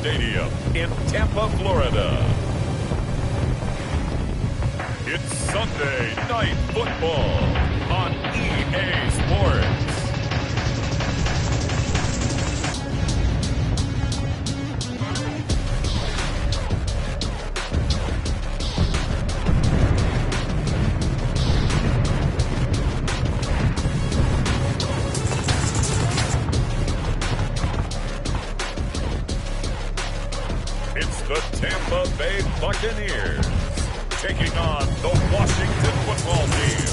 Stadium in Tampa, Florida. It's Sunday Night Football on EA Sports. It's the Tampa Bay Buccaneers taking on the Washington Football Team.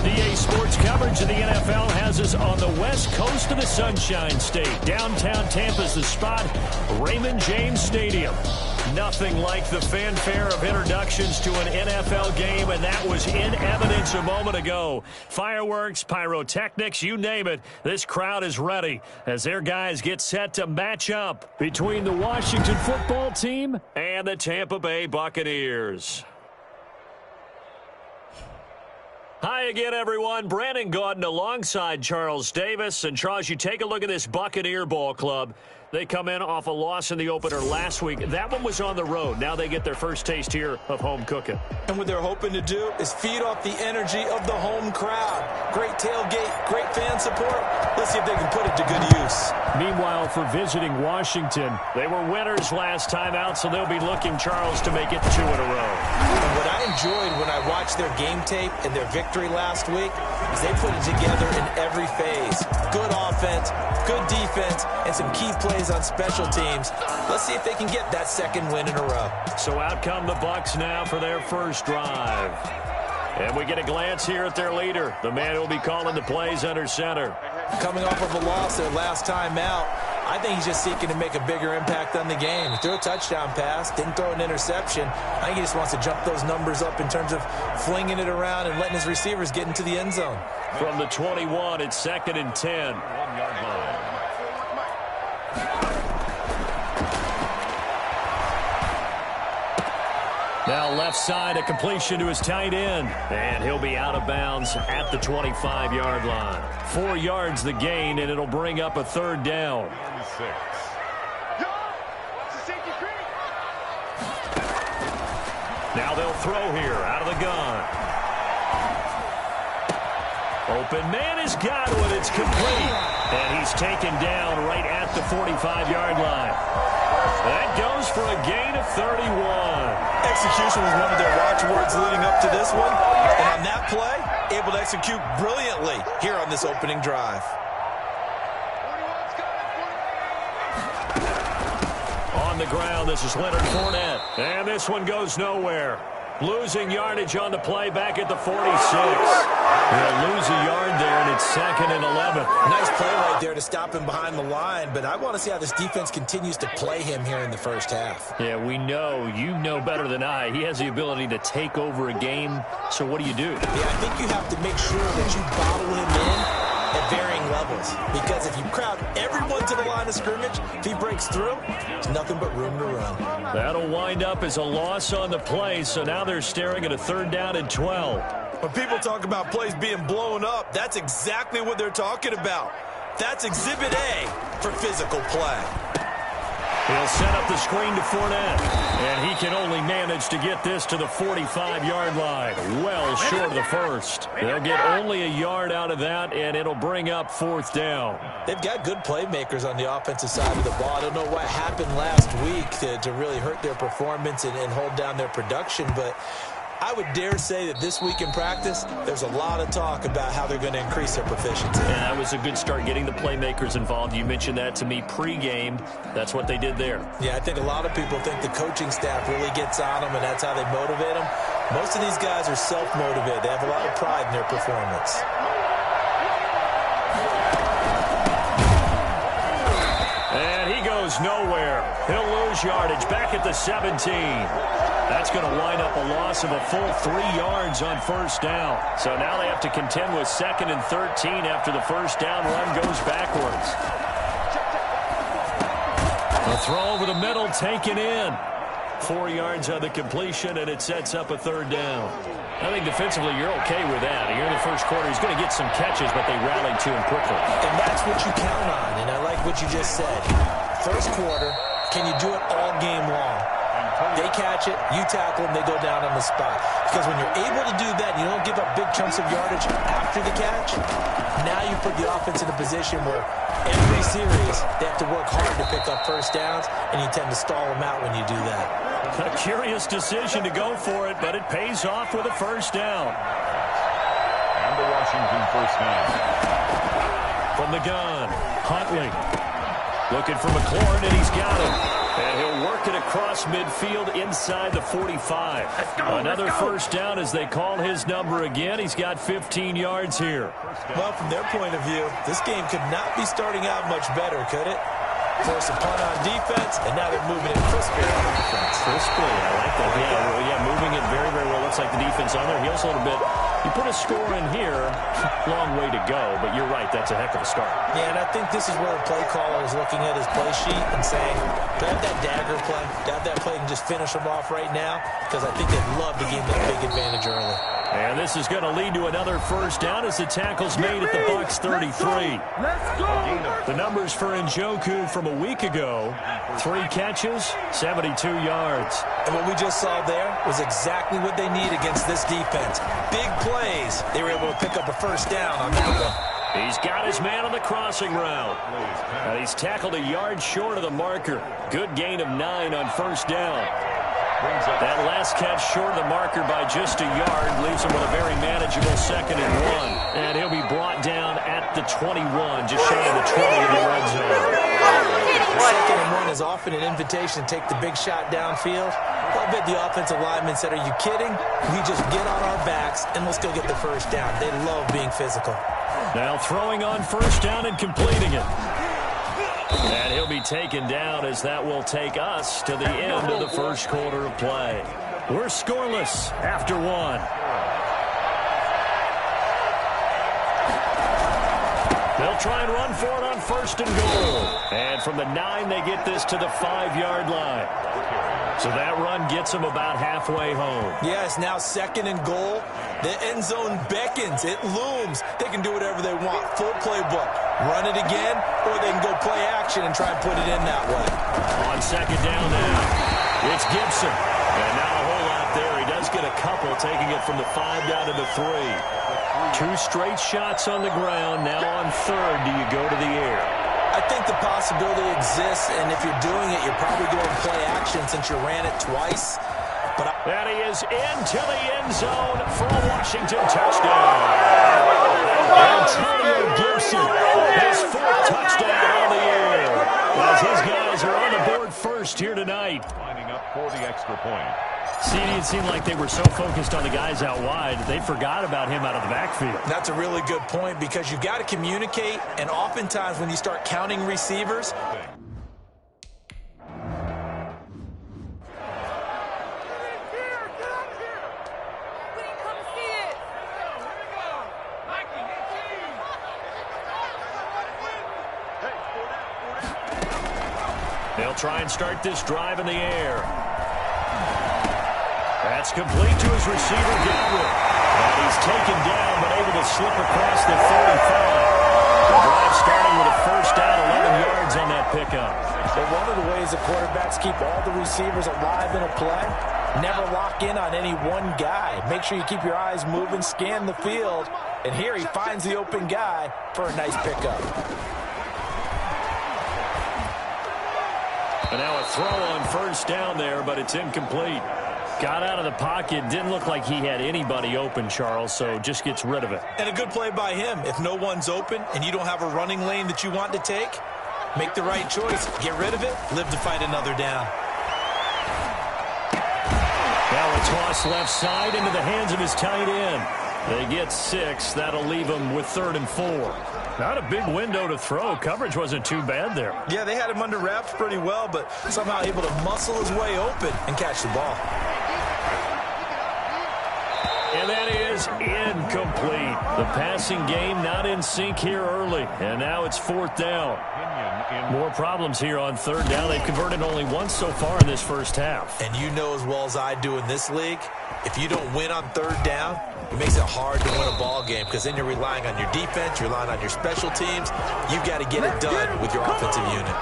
EA Sports coverage of the NFL has us on the west coast of the Sunshine State. Downtown Tampa's the spot, Raymond James Stadium. Nothing like the fanfare of introductions to an NFL game, and that was in evidence a moment ago. Fireworks, pyrotechnics, you name it. This crowd is ready as their guys get set to match up between the Washington Football Team and the Tampa Bay Buccaneers. Hi again, everyone. Brandon Gaudin alongside Charles Davis. And, Charles, you take a look at this Buccaneer ball club. They come in off a loss in the opener last week. That one was on the road. Now they get their first taste here of home cooking. And what they're hoping to do is feed off the energy of the home crowd. Great tailgate, great fan support. Let's see if they can put it to good use. Meanwhile, for visiting Washington, they were winners last time out, so they'll be looking, Charles, to make it 2 in a row. And what I enjoyed when I watched their game tape and their victory last week is they put it together in every phase. Good offense, good defense, and some key plays on special teams. Let's see if they can get that second win in a row. So out come the Bucs now for their first drive. And we get a glance here at their leader, the man who will be calling the plays under center. Coming off of a loss their last time out, I think he's just seeking to make a bigger impact on the game. He threw a touchdown pass, didn't throw an interception. I think he just wants to jump those numbers up in terms of flinging it around and letting his receivers get into the end zone. From the 21, it's 2nd and 10. 1-yard line. Now left side, a completion to his tight end. And he'll be out of bounds at the 25-yard line. 4 yards the gain, and it'll bring up a 3rd down. Now they'll throw here out of the gun. Open man has got one. It's complete. And he's taken down right at the 45-yard line. That goes for a gain of 31. Execution was one of their watchwords leading up to this one. And on that play, able to execute brilliantly here on this opening drive. On the ground, this is Leonard Fournette. And this one goes nowhere. Losing yardage on the play back at the 46. They'll lose a yard there, and it's 2nd and 11. Nice play right there to stop him behind the line, but I want to see how this defense continues to play him here in the first half. Yeah, we know. You know better than I. He has the ability to take over a game, so what do you do? Yeah, I think you have to make sure that you bottle him in at varying levels, because if you crowd everyone to the line of scrimmage, if he breaks through, there's nothing but room to run. That'll wind up as a loss on the play, so now they're staring at a 3rd down and 12. When people talk about plays being blown up, that's exactly what they're talking about. That's Exhibit A for physical play. He'll set up the screen to Fournette, and he can only manage to get this to the 45-yard line, well short of the first. They'll get only a yard out of that, and it'll bring up 4th down. They've got good playmakers on the offensive side of the ball. I don't know what happened last week to really hurt their performance and hold down their production, but I would dare say that this week in practice, there's a lot of talk about how they're going to increase their proficiency. Yeah, that was a good start getting the playmakers involved. You mentioned that to me pregame. That's what they did there. Yeah, I think a lot of people think the coaching staff really gets on them, and that's how they motivate them. Most of these guys are self-motivated. They have a lot of pride in their performance. And he goes nowhere. He'll lose yardage back at the 17. That's going to wind up a loss of a full 3 yards on 1st down. So now they have to contend with 2nd and 13 after the 1st down run goes backwards. A throw over the middle, taken in. 4 yards on the completion, and it sets up a 3rd down. I think defensively you're okay with that. Here in the first quarter, he's going to get some catches, but they rallied to him quickly. And that's what you count on. And I like what what you just said. First quarter, can you do it all game long? They catch it, you tackle them, they go down on the spot. Because when you're able to do that, you don't give up big chunks of yardage after the catch, now you put the offense in a position where every series they have to work hard to pick up first downs, and you tend to stall them out when you do that. A curious decision to go for it, but it pays off with a first down. And the Washington first down. From the gun, Huntley. Looking for McLaurin, and he's got him. And he'll work it across midfield inside the 45. Another first down as they call his number again. He's got 15 yards here. Well, from their point of view, this game could not be starting out much better, could it? Force a punt on defense, and now they're moving it crisply on defense. Crisply, I like that. Yeah, moving it very, very well. Looks like the defense on their heels a little bit. You put a score in here, long way to go, but you're right, that's a heck of a start. Yeah, and I think this is where the play caller is looking at his play sheet and saying, do I have that dagger play? Do I have that play and just finish them off right now? Because I think they'd love to gain that big advantage early. And this is going to lead to another first down as the tackle's made at the Bucs 33. Let's go! The numbers for Njoku from a week ago, 3 catches, 72 yards. And what we just saw there was exactly what they need against this defense. Big plays. They were able to pick up a first down on that one. He's got his man on the crossing route. And he's tackled a yard short of the marker. Good gain of 9 on first down. That last catch short of the marker by just a yard leaves him with a very manageable 2nd and 1. And he'll be brought down at the 21, just shy of the 20 in the red zone. 2nd and 1 is often an invitation to take the big shot downfield. Well, I bet the offensive lineman said, are you kidding? We just get on our backs and let's go get the first down. They love being physical. Now throwing on first down and completing it. And he'll be taken down as that will take us to the end of the first quarter of play. We're scoreless after 1. They'll try and run for it on 1st and goal. And from the 9, they get this to the 5-yard line. So that run gets them about halfway home. Yeah, it's now 2nd and goal. The end zone beckons. It looms. They can do whatever they want. Full playbook. Run it again, or they can go play action and try and put it in that way. On 2nd down now, it's Gibson. And not a whole lot there. He does get a couple, taking it from the 5 down to the 3. 2 straight shots on the ground. Now on 3rd, do you go to the air? I think the possibility exists, and if you're doing it, you're probably going to play action since you ran it twice. And he is into the end zone for a Washington touchdown. Antonio Gibson, his 4th touchdown on the year. As his guys are on the board first here tonight. Lining up for the extra point. See, it seemed like they were so focused on the guys out wide that they forgot about him out of the backfield. That's a really good point because you got to communicate, and oftentimes when you start counting receivers, they'll try and start this drive in the air. That's complete to his receiver, Gabriel. And he's taken down, but able to slip across the 35. The drive starting with a first down, 11 yards on that pickup. But one of the ways the quarterbacks keep all the receivers alive in a play, never lock in on any one guy. Make sure you keep your eyes moving, scan the field. And here he finds the open guy for a nice pickup. And now a throw on first down there, but it's incomplete. Got out of the pocket. Didn't look like he had anybody open, Charles, so just gets rid of it. And a good play by him. If no one's open and you don't have a running lane that you want to take, make the right choice. Get rid of it. Live to fight another down. Now a toss left side into the hands of his tight end. They get 6. That'll leave them with 3rd and 4. Not a big window to throw. Coverage wasn't too bad there. Yeah, they had him under wraps pretty well, but somehow able to muscle his way open and catch the ball. And that is incomplete. The passing game not in sync here early. And now it's 4th down. More problems here on 3rd down. They've converted only once so far in this first half. And you know as well as I do in this league, if you don't win on 3rd down, it makes it hard to win a ball game because then you're relying on your defense, you're relying on your special teams. You've got to get it done with your offensive unit.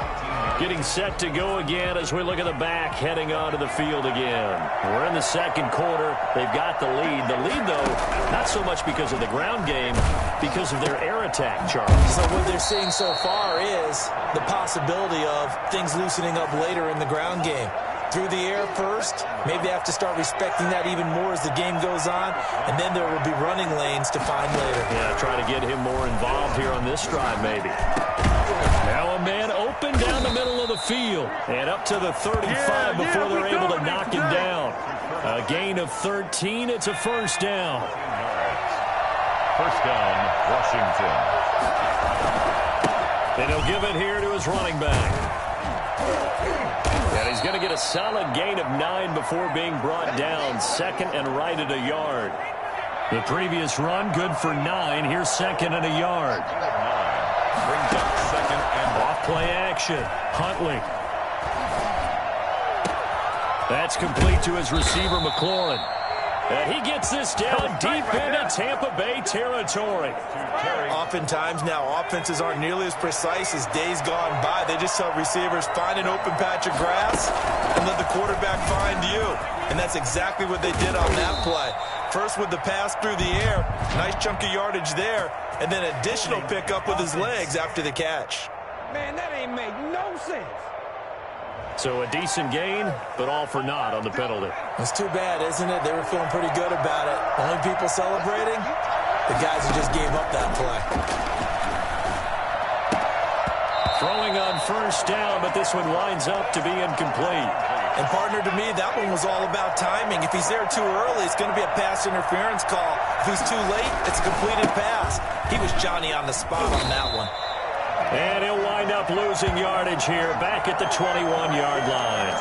Getting set to go again as we look at the back heading onto the field again. We're in the 2nd quarter. They've got the lead. The lead, though, not so much because of the ground game, because of their air attack, Charles. So what they're seeing so far is the possibility of things loosening up later in the ground game. Through the air first, maybe they have to start respecting that even more as the game goes on, and then there will be running lanes to find later. Yeah, try to get him more involved here on this drive, maybe. Now a man open down the middle of the field and up to the 35 before they're able to knock him down. A gain of 13. It's a 1st down. 1st down, Washington. And he'll give it here to his running back. And he's going to get a solid gain of 9 before being brought down. 2nd and right at a yard. The previous run, good for 9. Here's 2nd and a yard. Brings up 2nd and off play action. Huntley. That's complete to his receiver, McLaurin. And he gets this down deep into Tampa Bay territory. Oftentimes now offenses aren't nearly as precise as days gone by. They just tell receivers, find an open patch of grass and let the quarterback find you. And that's exactly what they did on that play. First with the pass through the air, nice chunk of yardage there, and then additional pickup with his legs after the catch. Man, that ain't make no sense. So a decent gain, but all for naught on the penalty. It's too bad, isn't it? They were feeling pretty good about it. Only people celebrating, the guys who just gave up that play. Throwing on 1st down, but this one winds up to be incomplete. And partner, to me, that one was all about timing. If he's there too early, it's going to be a pass interference call. If he's too late, it's a completed pass. He was Johnny on the spot on that one. And he'll wind up losing yardage here back at the 21-yard line.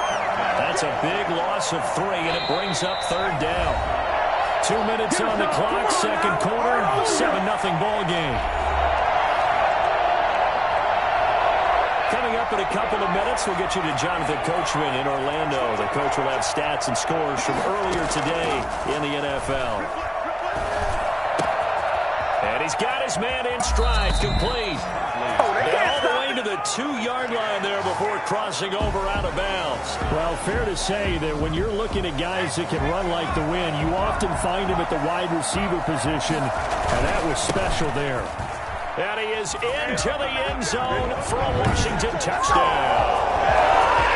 That's a big loss of 3, and it brings up 3rd down. 2 minutes on the clock, 2nd quarter, 7-0 ball game. Coming up in a couple of minutes, we'll get you to Jonathan Coachman in Orlando. The coach will have stats and scores from earlier today in the NFL. And he's got his man in stride, complete. And all the way to the 2-yard line there before crossing over out of bounds. Well, fair to say that when you're looking at guys that can run like the wind, you often find him at the wide receiver position, and that was special there. And he is into the end zone for a Washington touchdown.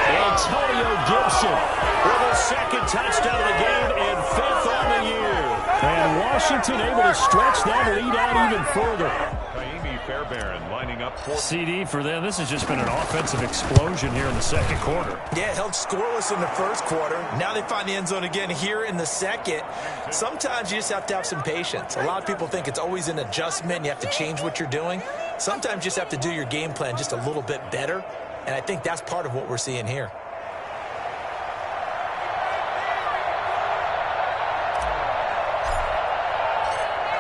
Antonio Gibson with a 2nd touchdown of the game and 5th on the year. And Washington able to stretch that lead out even further. Fairbairn lining up for CD for them. This has just been an offensive explosion here in the 2nd quarter. Yeah, held scoreless in the 1st quarter. Now they find the end zone again here in the 2nd. Sometimes you just have to have some patience. A lot of people think it's always an adjustment. You have to change what you're doing. Sometimes you just have to do your game plan just a little bit better. And I think that's part of what we're seeing here.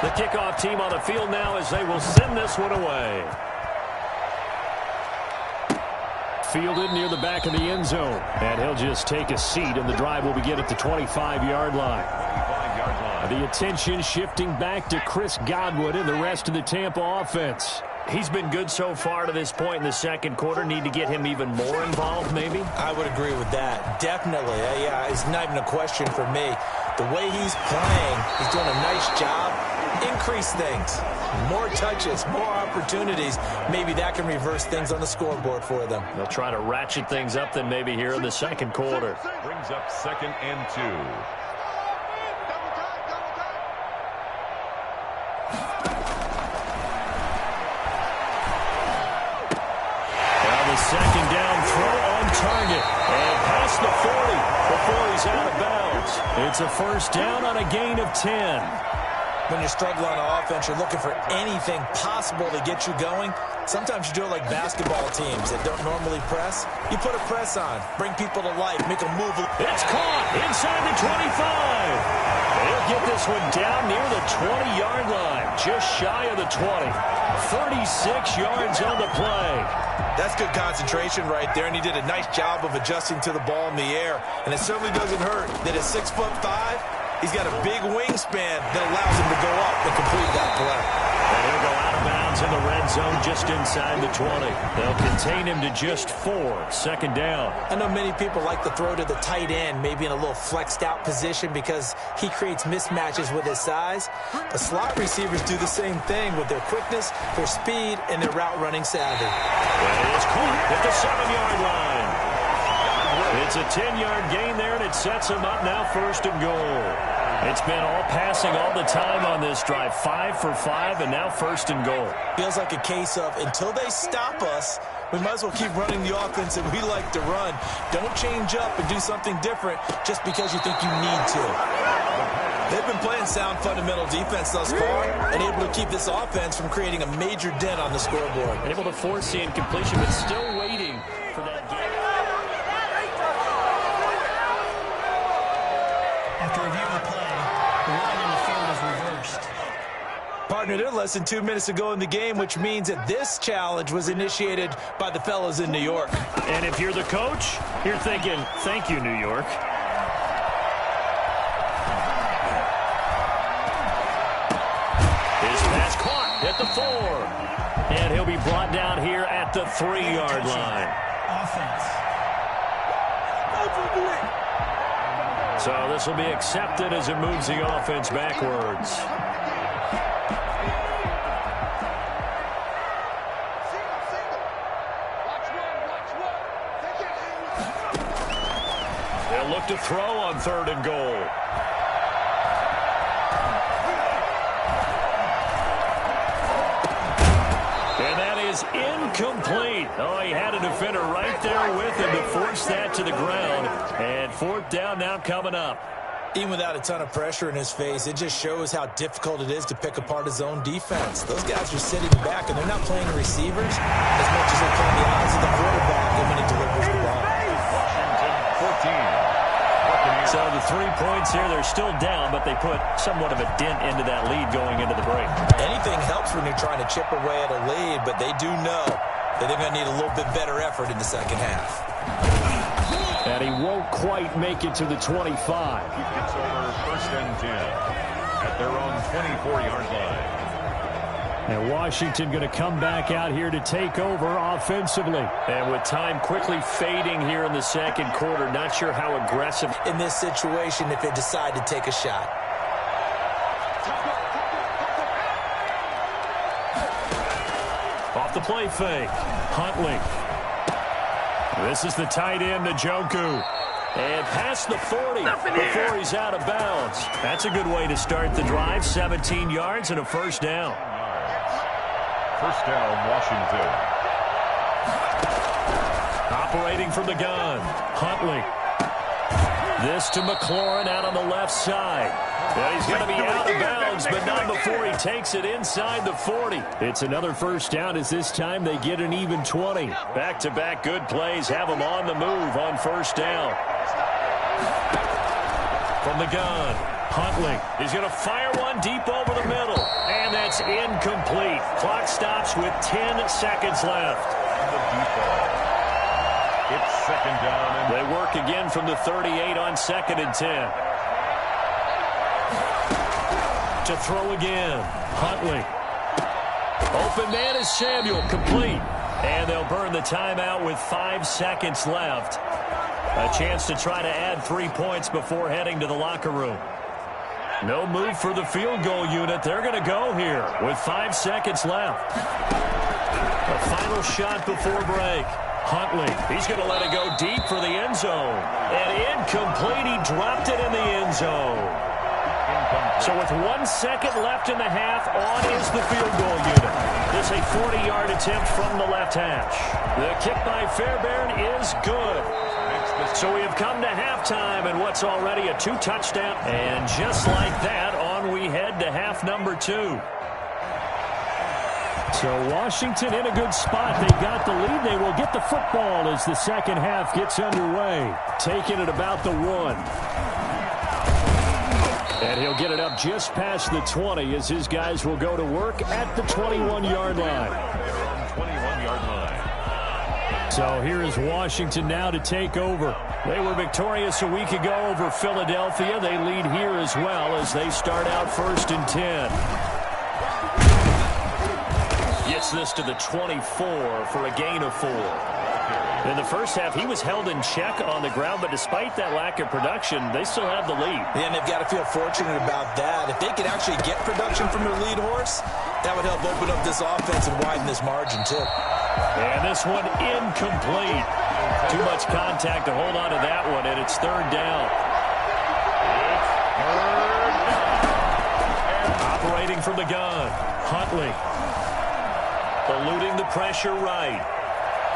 The kickoff team on the field now as they will send this one away. Fielded near the back of the end zone. And he'll just take a seat, and the drive will begin at the 25-yard line. The attention shifting back to Chris Godwin and the rest of the Tampa offense. He's been good so far to this point in the 2nd quarter. Need to get him even more involved, maybe? I would agree with that. Definitely. Yeah, it's not even a question for me. The way he's playing, he's doing a nice job. Increase things. More touches, more opportunities. Maybe that can reverse things on the scoreboard for them. They'll try to ratchet things up then maybe here in the 2nd quarter. Brings up 2nd and 2. The 2nd down throw on target. And past the 40 before he's out of bounds. It's a 1st down on a gain of 10. When you're struggling on offense, you're looking for anything possible to get you going. Sometimes you do it like basketball teams that don't normally press. You put a press on, bring people to life, make them move. It's caught inside the 25. He'll get this one down near the 20-yard line, just shy of the 20. 36 yards on the play. That's good concentration right there, and he did a nice job of adjusting to the ball in the air. And it certainly doesn't hurt that at 6'5", he's got a big wingspan that allows him to go up and complete that play. And he'll go out of bounds in the red zone just inside the 20. They'll contain him to just 4. Second down. I know many people like to throw to the tight end, maybe in a little flexed out position because he creates mismatches with his size. The slot receivers do the same thing with their quickness, their speed, and their route running savvy. And it's caught at the 7-yard line. It's a 10-yard gain there, and it sets him up now first and goal. It's been all passing all the time on this drive. 5 for 5, and now first and goal. Feels like a case of until they stop us, we might as well keep running the offense that we like to run. Don't change up and do something different just because you think you need to. They've been playing sound fundamental defense thus far and able to keep this offense from creating a major dent on the scoreboard. Able to force the incompletion, but still waiting for that game. After reviewing the play, the ruling on the field is reversed. Partner, they're less than 2 minutes to go in the game, which means that this challenge was initiated by the fellas in New York. And if you're the coach, you're thinking, thank you, New York. His pass caught at the 4. And he'll be brought down here at the 3-yard line. Offense. So this will be accepted as it moves the offense backwards. They'll look to throw on 3rd and goal. And that is incomplete. Oh, he had a defender right there with him to force that to the ground. And 4th down now coming up. Even without a ton of pressure in his face, it just shows how difficult it is to pick apart his own defense. Those guys are sitting back, and they're not playing receivers as much as they're playing the eyes of the quarterback when he delivers the ball. 14. So the 3 points here, they're still down, but they put somewhat of a dent into that lead going into the break. Anything helps when you're trying to chip away at a lead, but they do know that they're going to need a little bit better effort in the second half. And he won't quite make it to the 25. It's over 1st and 10 at their own 24-yard line. And Washington going to come back out here to take over offensively. And with time quickly fading here in the second quarter, not sure how aggressive. In this situation, if they decide to take a shot. Off the play fake. Huntley. This is the tight end, Njoku. And past the 40 before he's out of bounds. That's a good way to start the drive. 17 yards and a first down. First down, Washington. Operating from the gun. Huntley. This to McLaurin out on the left side. And he's going to be out of bounds, but not before he takes it inside the 40. It's another first down as this time they get an even 20. Back-to-back good plays have them on the move on first down. From the gun, Huntley. He's going to fire one deep over the middle. And that's incomplete. Clock stops with 10 seconds left. It's second down. And they work again from the 38 on 2nd and 10. To throw again. Huntley. Open man is Samuel. Complete. And they'll burn the timeout with 5 seconds left. A chance to try to add 3 points before heading to the locker room. No move for the field goal unit. They're going to go here with 5 seconds left. A final shot before break. Huntley. He's going to let it go deep for the end zone. And incomplete. He dropped it in the end zone. So with 1 second left in the half, on is the field goal unit. This a 40-yard attempt from the left hash. The kick by Fairbairn is good. So we have come to halftime and what's already a 2-touchdown. And just like that, on we head to half number 2. So Washington in a good spot. They got the lead. They will get the football as the second half gets underway. Taking it about the 1. And he'll get it up just past the 20 as his guys will go to work at the 21-yard line. 21-yard line. So here is Washington now to take over. They were victorious a week ago over Philadelphia. They lead here as well as they start out 1st and 10. Gets this to the 24 for a gain of 4. In the first half, he was held in check on the ground, but despite that lack of production, they still have the lead. Yeah, and they've got to feel fortunate about that. If they could actually get production from their lead horse, that would help open up this offense and widen this margin, too. And this one incomplete. Too much contact to hold on to that one, and it's 3rd down. Operating from the gun, Huntley. Eluding the pressure right.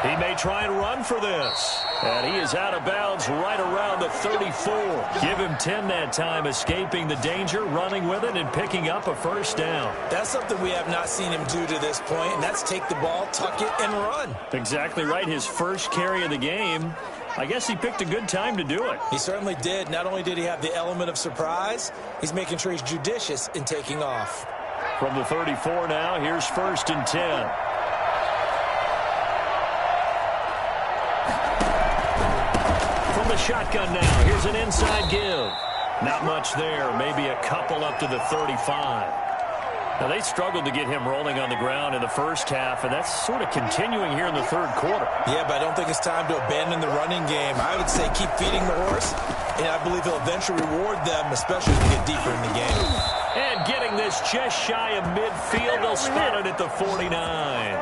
He may try and run for this. And he is out of bounds right around the 34. Give him 10 that time, escaping the danger, running with it, and picking up a 1st down. That's something we have not seen him do to this point, and that's take the ball, tuck it, and run. Exactly right. His first carry of the game. I guess he picked a good time to do it. He certainly did. Not only did he have the element of surprise, he's making sure he's judicious in taking off. From the 34 now, here's 1st and 10. The shotgun now. Here's an inside give. Not much there. Maybe a couple up to the 35. Now, they struggled to get him rolling on the ground in the first half, and that's sort of continuing here in the 3rd quarter. Yeah, but I don't think it's time to abandon the running game. I would say keep feeding the horse, and I believe he'll eventually reward them, especially as we get deeper in the game. And getting this just shy of midfield. They'll spot it at the 49.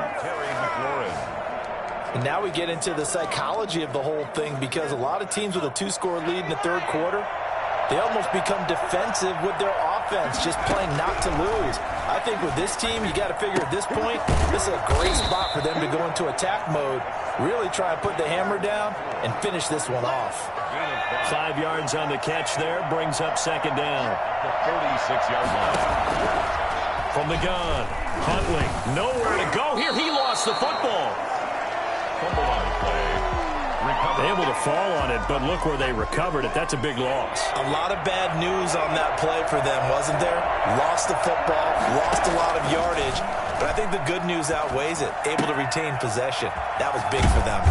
And now we get into the psychology of the whole thing, because a lot of teams with a 2-score lead in the 3rd quarter, they almost become defensive with their offense, just playing not to lose. I think with this team, you got to figure at this point, this is a great spot for them to go into attack mode, really try and put the hammer down and finish this one off. 5 yards on the catch there, brings up 2nd down. The 36-yard line. From the gun, Huntley, nowhere to go here. He lost the football. Fumble on the play. Able to fall on it, but look where they recovered it. That's a big loss. A lot of bad news on that play for them, wasn't there? Lost the football, lost a lot of yardage, but I think the good news outweighs it. Able to retain possession. That was big for them.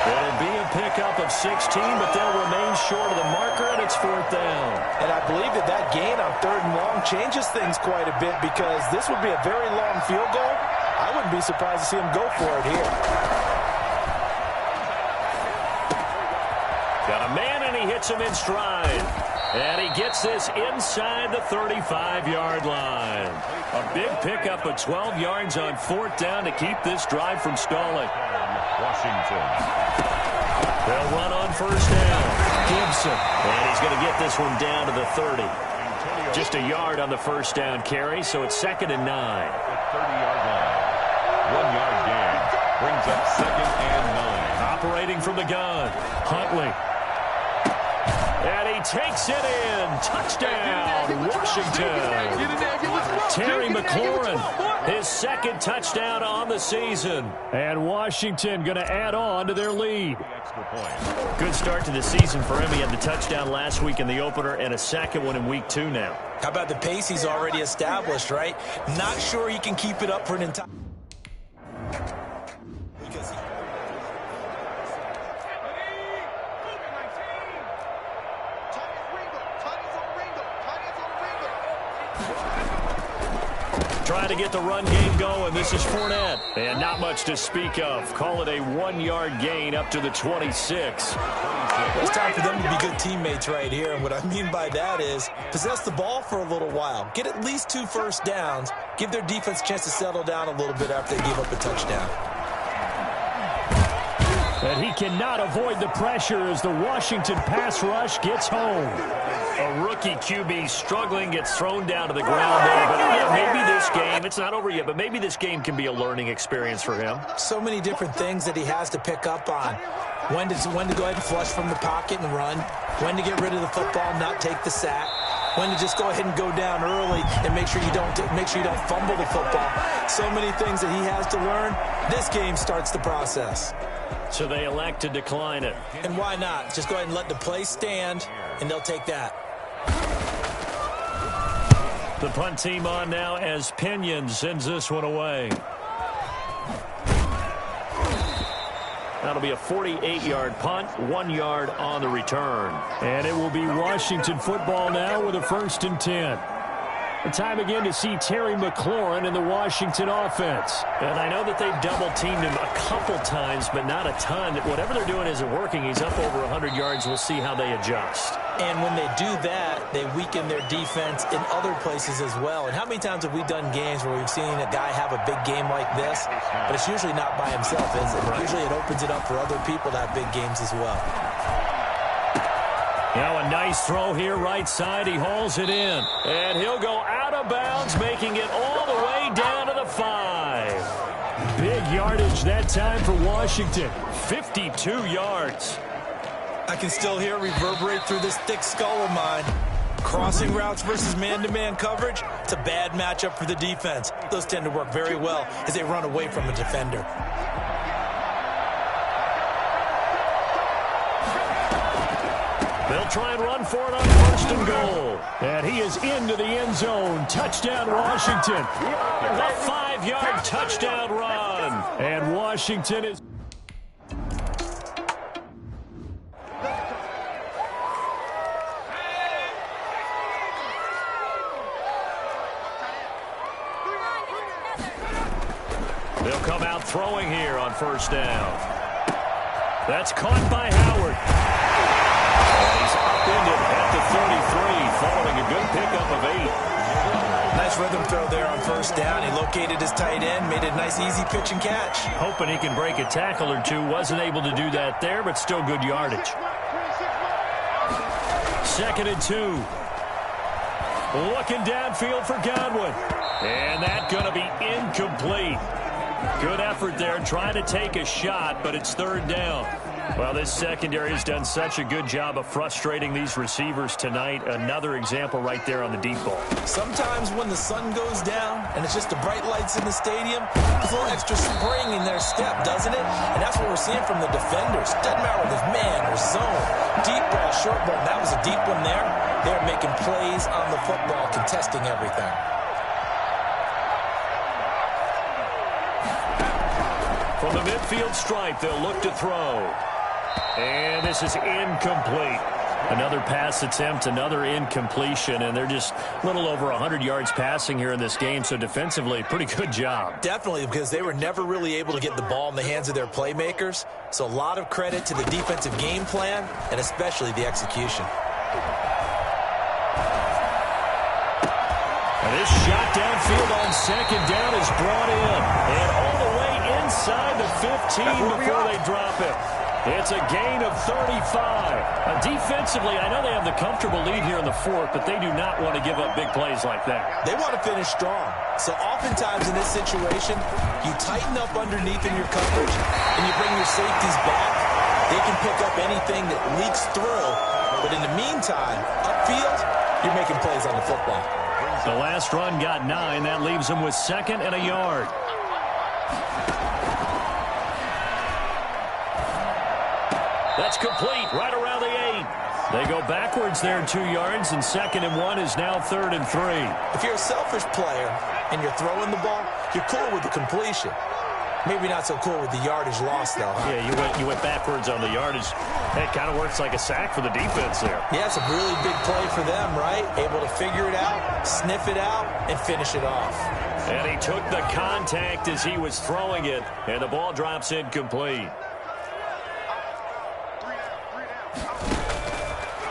It'll be a pickup of 16, but they'll remain short of the marker, and it's 4th down. And I believe that gain on 3rd and long changes things quite a bit, because this would be a very long field goal. I wouldn't be surprised to see him go for it here. Got a man, and he hits him in stride. And he gets this inside the 35-yard line. A big pickup of 12 yards on 4th down to keep this drive from stalling. Washington. They'll run on 1st down. Gibson. And he's going to get this one down to the 30. Just a yard on the 1st down carry, so it's 2nd and 9. The 30-yard line. 1-yard gain. Brings up 2nd and 9. Operating from the gun. Huntley. And he takes it in. Touchdown, Washington. Terry McLaurin, his 2nd touchdown on the season. And Washington going to add on to their lead. Good start to the season for him. He had the touchdown last week in the opener and a 2nd one in week 2 now. How about the pace he's already established, right? Not sure he can keep it up for an entire... Trying to get the run game going. This is Fournette. And not much to speak of. Call it a 1-yard gain up to the 26. It's time for them to be good teammates right here. And what I mean by that is possess the ball for a little while. Get at least 2 first downs. Give their defense a chance to settle down a little bit after they give up a touchdown. And he cannot avoid the pressure as the Washington pass rush gets home. A rookie QB struggling, gets thrown down to the ground there. But maybe this game, it's not over yet, but maybe this game can be a learning experience for him. So many different things that he has to pick up on. When to go ahead and flush from the pocket and run. When to get rid of the football, not take the sack. When to just go ahead and go down early and make sure you don't fumble the football. So many things that he has to learn. This game starts the process. So they elect to decline it. And why not? Just go ahead and let the play stand. and they'll take that. The punt team on now as Pinion sends this one away. That'll be a 48-yard punt, 1 yard on the return. And it will be Washington football now with a 1st and 10. The time again to see Terry McLaurin in the Washington offense. And I know that they've double-teamed him a couple times, but not a ton. Whatever they're doing isn't working. He's up over 100 yards. We'll see how they adjust. And when they do that, they weaken their defense in other places as well. And how many times have we done games where we've seen a guy have a big game like this, but it's usually not by himself, is it? Right. Usually it opens it up for other people to have big games as well. Now a nice throw here right side. He hauls it in. And he'll go out of bounds, making it all the way down to the 5. Big yardage that time for Washington. 52 yards. I can still hear it reverberate through this thick skull of mine. Crossing routes versus man-to-man coverage, it's a bad matchup for the defense. Those tend to work very well as they run away from a defender. They'll try and run for it on 1st and goal. And he is into the end zone. Touchdown, Washington. A 5-yard touchdown run. And Washington is... They'll come out throwing here on 1st down. That's caught by Howard. He's upended at the 33, following a good pickup of 8. Nice rhythm throw there on 1st down. He located his tight end, made a nice easy pitch and catch. Hoping he can break a tackle or two. Wasn't able to do that there, but still good yardage. 2nd and 2. Looking downfield for Godwin. And that's going to be incomplete. Good effort there, trying to take a shot, but it's 3rd down. Well, this secondary has done such a good job of frustrating these receivers tonight. Another example right there on the deep ball. Sometimes when the sun goes down and it's just the bright lights in the stadium, there's a little extra spring in their step, doesn't it? And that's what we're seeing from the defenders. Doesn't matter whether it's man or zone. Deep ball, short ball. That was a deep one there. They're making plays on the football, contesting everything. From the midfield stripe, they'll look to throw. And this is incomplete. Another pass attempt, another incompletion, and they're just a little over 100 yards passing here in this game, so defensively, pretty good job. Definitely, because they were never really able to get the ball in the hands of their playmakers, so a lot of credit to the defensive game plan, and especially the execution. And this shot downfield on 2nd down is brought in, and all the way inside the 15 before they drop it. It's a gain of 35. Defensively, I know they have the comfortable lead here in the 4th, but they do not want to give up big plays like that. They want to finish strong. So oftentimes in this situation, you tighten up underneath in your coverage, and you bring your safeties back. They can pick up anything that leaks through. But in the meantime, upfield, you're making plays on the football. The last run got 9. That leaves them with 2nd and a yard. That's complete right around the 8. They go backwards there 2 yards, and 2nd and 1 is now 3rd and 3. If you're a selfish player and you're throwing the ball, you're cool with the completion. Maybe not so cool with the yardage loss, though. Yeah, you went backwards on the yardage. It kind of works like a sack for the defense there. Yeah, it's a really big play for them, right? Able to figure it out, sniff it out, and finish it off. And he took the contact as he was throwing it, and the ball drops incomplete.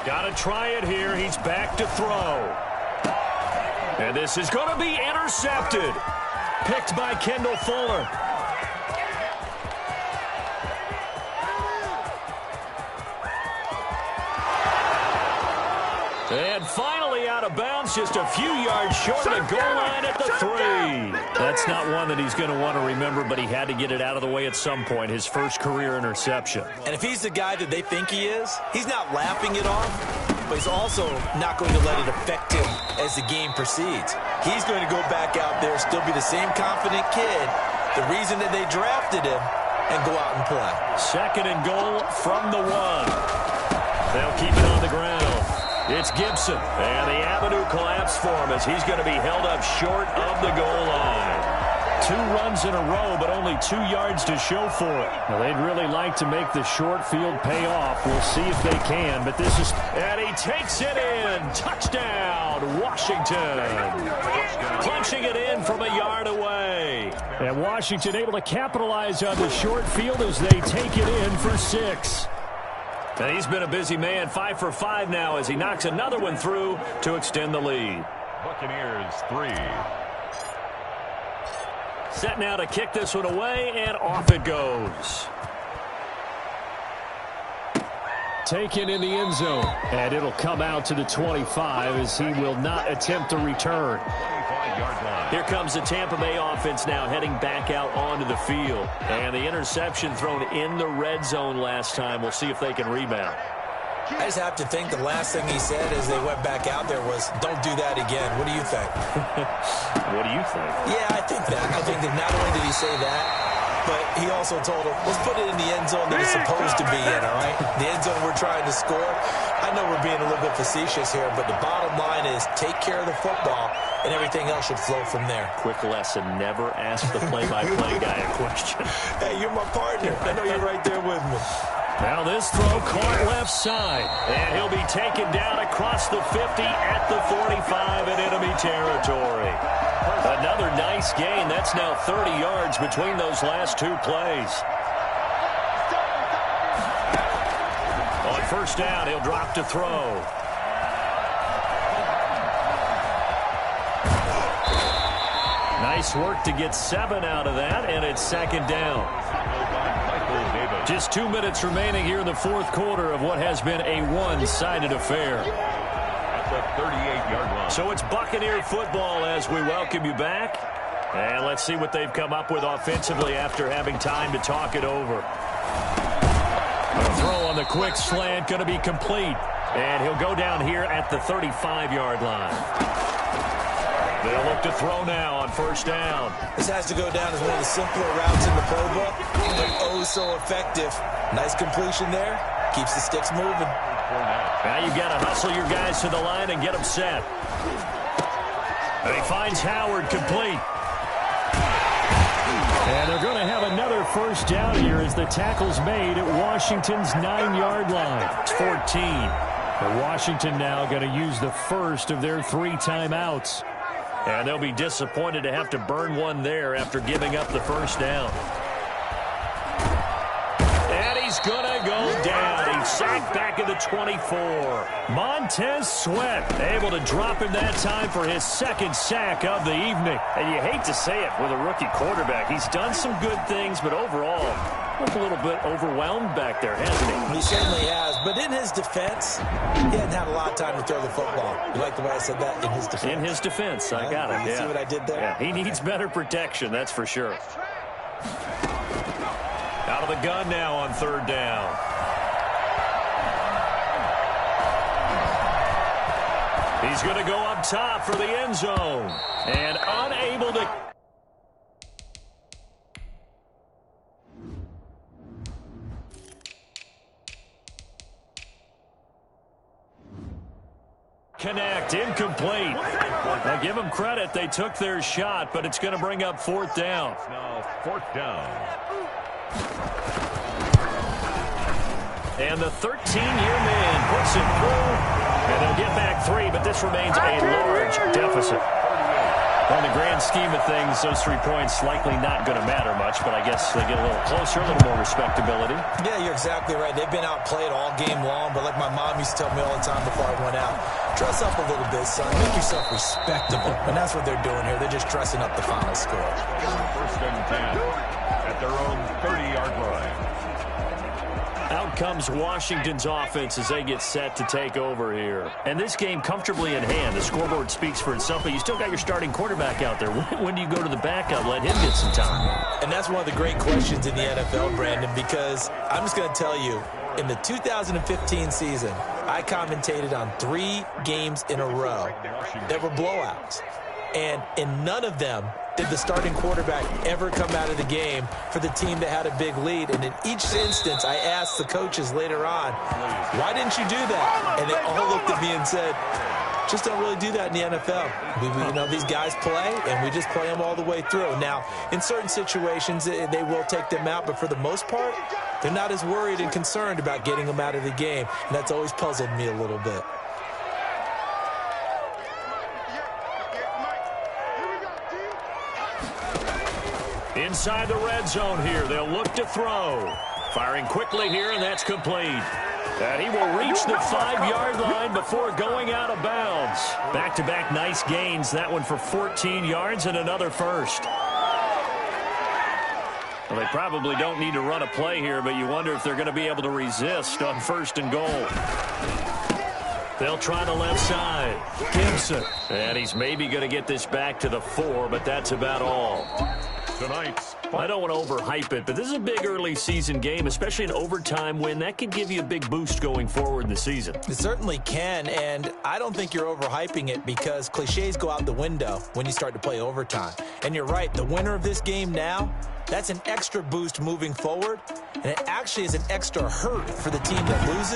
Got to try it here. He's back to throw. And this is going to be intercepted. Picked by Kendall Fuller. And finally out of bounds, just a few yards short of the goal line at the 3. That's not one that he's going to want to remember, but he had to get it out of the way at some point, his first career interception. And if he's the guy that they think he is, he's not laughing it off, but he's also not going to let it affect him as the game proceeds. He's going to go back out there, still be the same confident kid, the reason that they drafted him, and go out and play. 2nd and goal from the 1. They'll keep it on the ground. It's Gibson, and the avenue collapsed for him as he's going to be held up short of the goal line. 2 runs in a row, but only 2 yards to show for it. Well, they'd really like to make the short field pay off. We'll see if they can, but this is... And he takes it in. Touchdown, Washington. Punching it in from a yard away. And Washington able to capitalize on the short field as they take it in for 6. And he's been a busy man, 5 for 5 now as he knocks another one through to extend the lead. Buccaneers 3. Set now to kick this one away, and off it goes. Taken in the end zone, and it'll come out to the 25 as he will not attempt to return. 25-yard line. Here comes the Tampa Bay offense now heading back out onto the field. And the interception thrown in the red zone last time. We'll see if they can rebound. I just have to think the last thing he said as they went back out there was, don't do that again. What do you think? What do you think? Yeah, I think that. I think that not only did he say that, but he also told him, let's put it in the end zone that it's supposed to be in, all right? The end zone we're trying to score. I know we're being a little bit facetious here, but the bottom line is take care of the football, and everything else should flow from there. Quick lesson, never ask the play-by-play guy a question. Hey, you're my partner. I know you're right there with me. Now this throw caught left side, and he'll be taken down across the 50 at the 45 in enemy territory. Another nice gain. That's now 30 yards between those last 2 plays. On first down, he'll drop to throw. Nice work to get 7 out of that, and it's second down. Just 2 minutes remaining here in the fourth quarter of what has been a one-sided affair. At the 38-yard line. So it's Buccaneer football as we welcome you back. And let's see what they've come up with offensively after having time to talk it over. A throw on the quick slant going to be complete. And he'll go down here at the 35-yard line. They'll look to throw now on first down. This has to go down as one of the simpler routes in the playbook, but oh so effective. Nice completion there. Keeps the sticks moving. Now you've got to hustle your guys to the line and get them set. And he finds Howard complete. And they're going to have another first down here as the tackle's made at Washington's 9-yard line. It's 14. And Washington now going to use the first of their 3 timeouts. And they'll be disappointed to have to burn one there after giving up the first down. And he's going to go down. He's sacked back at the 24. Montez Sweat able to drop him that time for his second sack of the evening. And you hate to say it with a rookie quarterback. He's done some good things, but overall, looked a little bit overwhelmed back there, hasn't he? He certainly has. But in his defense, he hadn't had a lot of time to throw the football. You like the way I said that? In his defense. In his defense. I got it. You see what I did there? Yeah, he needs better protection, that's for sure. Out of the gun now on third down. He's going to go up top for the end zone. And unable to... connect, incomplete. Now give them credit, they took their shot, but it's going to bring up fourth down. Now fourth down. And the 13-year man puts it through. And they'll get back 3, but this remains a large deficit. On the grand scheme of things, those 3 points likely not going to matter much, but I guess they get a little closer, a little more respectability. Yeah, you're exactly right. They've been outplayed all game long, but like my mom used to tell me all the time before I went out, dress up a little bit, son. Make yourself respectable. And that's what they're doing here. They're just dressing up the final score. First and 10 at their own 30-yard line. Out comes Washington's offense as they get set to take over here. And this game comfortably in hand. The scoreboard speaks for itself, but you still got your starting quarterback out there. When do you go to the backup? Let him get some time. And that's one of the great questions in the NFL, Brandon, because I'm just going to tell you, in the 2015 season, I commentated on 3 games in a row that were blowouts. And in none of them did the starting quarterback ever come out of the game for the team that had a big lead? And in each instance, I asked the coaches later on, why didn't you do that? And they all looked at me and said, just don't really do that in the NFL. These guys play, and we just play them all the way through. Now, in certain situations, they will take them out, but for the most part, they're not as worried and concerned about getting them out of the game, and that's always puzzled me a little bit. Inside the red zone here, they'll look to throw. Firing quickly here, and that's complete. And he will reach the 5-yard line before going out of bounds. Back-to-back nice gains. That one for 14 yards and another first. Well, they probably don't need to run a play here, but you wonder if they're going to be able to resist on 1st and goal. They'll try the left side. Gibson. And he's maybe going to get this back to the 4, but that's about all. Tonight's I don't want to overhype it, but this is a big early season game, especially an overtime win. That could give you a big boost going forward in the season. It certainly can, and I don't think you're overhyping it because cliches go out the window when you start to play overtime. And you're right, the winner of this game now, that's an extra boost moving forward, and it actually is an extra hurt for the team that loses.